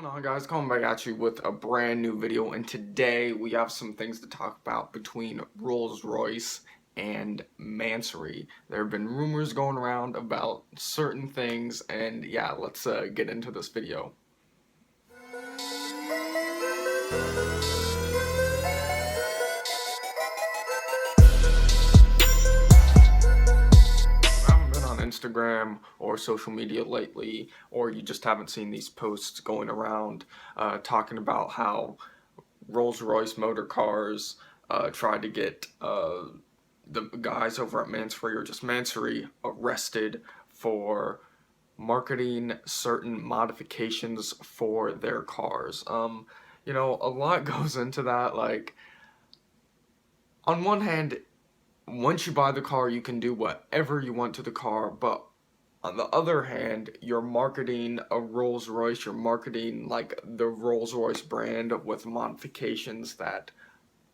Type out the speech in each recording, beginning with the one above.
Going on, guys? Coming back at you with a brand new video, and today we have some things to talk about between Rolls-Royce and Mansory. There have been rumors going around about certain things, and yeah, let's get into this video. Instagram or social media lately, or you just haven't seen these posts going around talking about how Rolls-Royce motor cars tried to get the guys over at Mansory, or just Mansory, arrested for marketing certain modifications for their cars. You know, a lot goes into that. Like, on one hand, once you buy the car, you can do whatever you want to the car, but on the other hand, you're marketing a Rolls-Royce, you're marketing like the Rolls-Royce brand with modifications that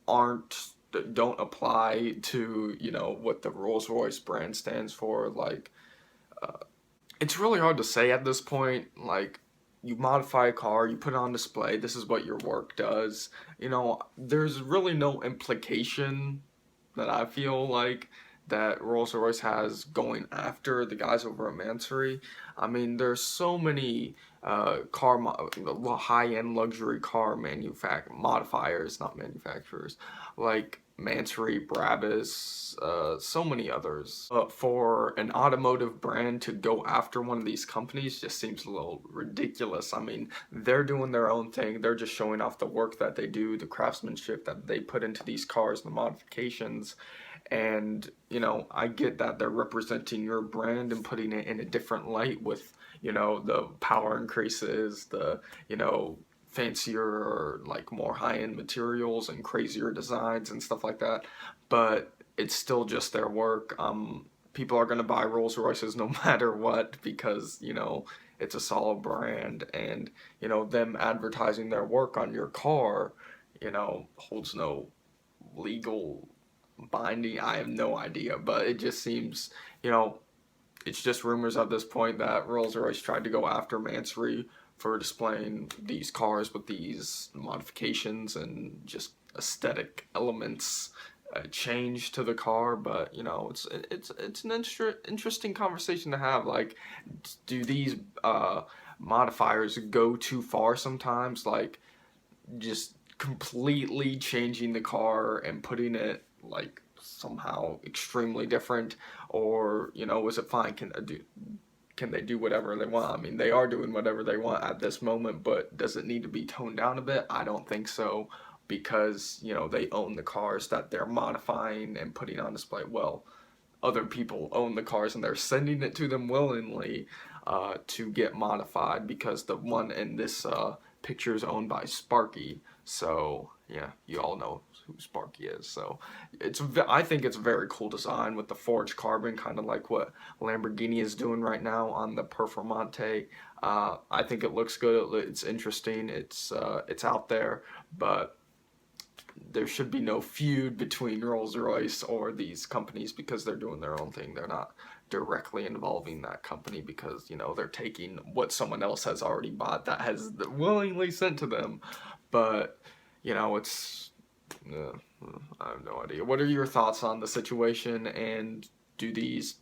don't apply to, you know, what the Rolls-Royce brand stands for. Like, it's really hard to say at this point. Like, you modify a car, you put it on display, this is what your work does. You know, there's really no implication that I feel like that Rolls-Royce has going after the guys over at Mansory. I mean, there's so many high-end luxury car modifiers, not manufacturers, like Mansory, Brabus, so many others. For an automotive brand to go after one of these companies just seems a little ridiculous. I mean, they're doing their own thing. They're just showing off the work that they do, the craftsmanship that they put into these cars, the modifications. And, you know, I get that they're representing your brand and putting it in a different light with, you know, the power increases, the, you know, fancier or like more high-end materials and crazier designs and stuff like that. But it's still just their work. People are going to buy Rolls-Royces no matter what, because, you know, it's a solid brand, and, you know, them advertising their work on your car, you know, holds no legal binding. I have no idea, but it just seems, you know, it's just rumors at this point that Rolls-Royce tried to go after Mansory for displaying these cars with these modifications and just aesthetic elements change to the car. But, you know, it's an interesting conversation to have. Like, do these modifiers go too far sometimes? Like, just completely changing the car and putting it like somehow extremely different, or, you know, is it fine? Can they do whatever they want? I mean, they are doing whatever they want at this moment, but does it need to be toned down a bit? I don't think so, because, you know, they own the cars that they're modifying and putting on display. Well, other people own the cars and they're sending it to them willingly to get modified, because the one in this picture is owned by Sparky. So yeah, you all know who Sparky is. So I think it's a very cool design with the forged carbon, kind of like what Lamborghini is doing right now on the Performante. I think it looks good. It's interesting. It's out there, but there should be no feud between Rolls-Royce or these companies, because they're doing their own thing. They're not directly involving that company, because, you know, they're taking what someone else has already bought that has willingly sent to them. But, you know, it's I have no idea. What are your thoughts on the situation, and do these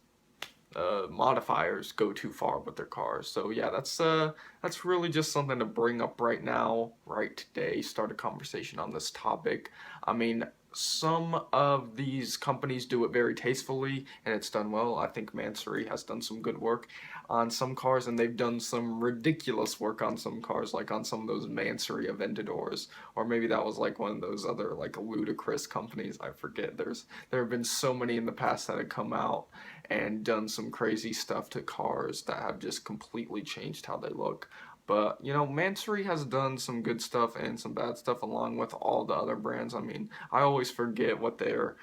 modifiers go too far with their cars? So yeah, that's really just something to bring up right now, right today, start a conversation on this topic. I mean, some of these companies do it very tastefully and it's done well. I think Mansory has done some good work on some cars, and they've done some ridiculous work on some cars, like on some of those Mansory Aventadors, or maybe that was like one of those other like ludicrous companies, I forget. There have been so many in the past that have come out and done some crazy stuff to cars that have just completely changed how they look. But, you know, Mansory has done some good stuff and some bad stuff along with all the other brands. I mean, I always forget what they're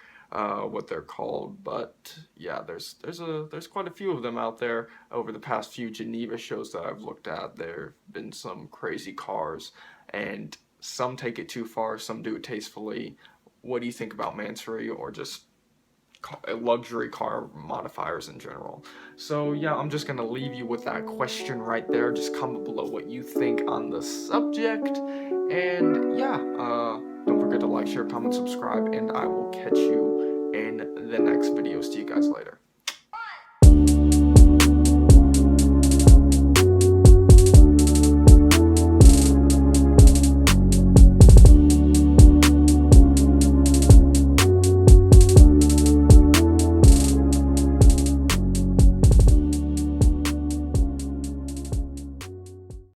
called, but yeah, there's quite a few of them out there. Over the past few Geneva shows that I've looked at, there've been some crazy cars, and some take it too far, some do it tastefully. What do you think about Mansory, or just luxury car modifiers in general. So yeah, I'm just gonna leave you with that question right there. Just comment below what you think on the subject, and yeah, don't forget to like, share, comment, subscribe, and I will catch you in the next video. See you guys later.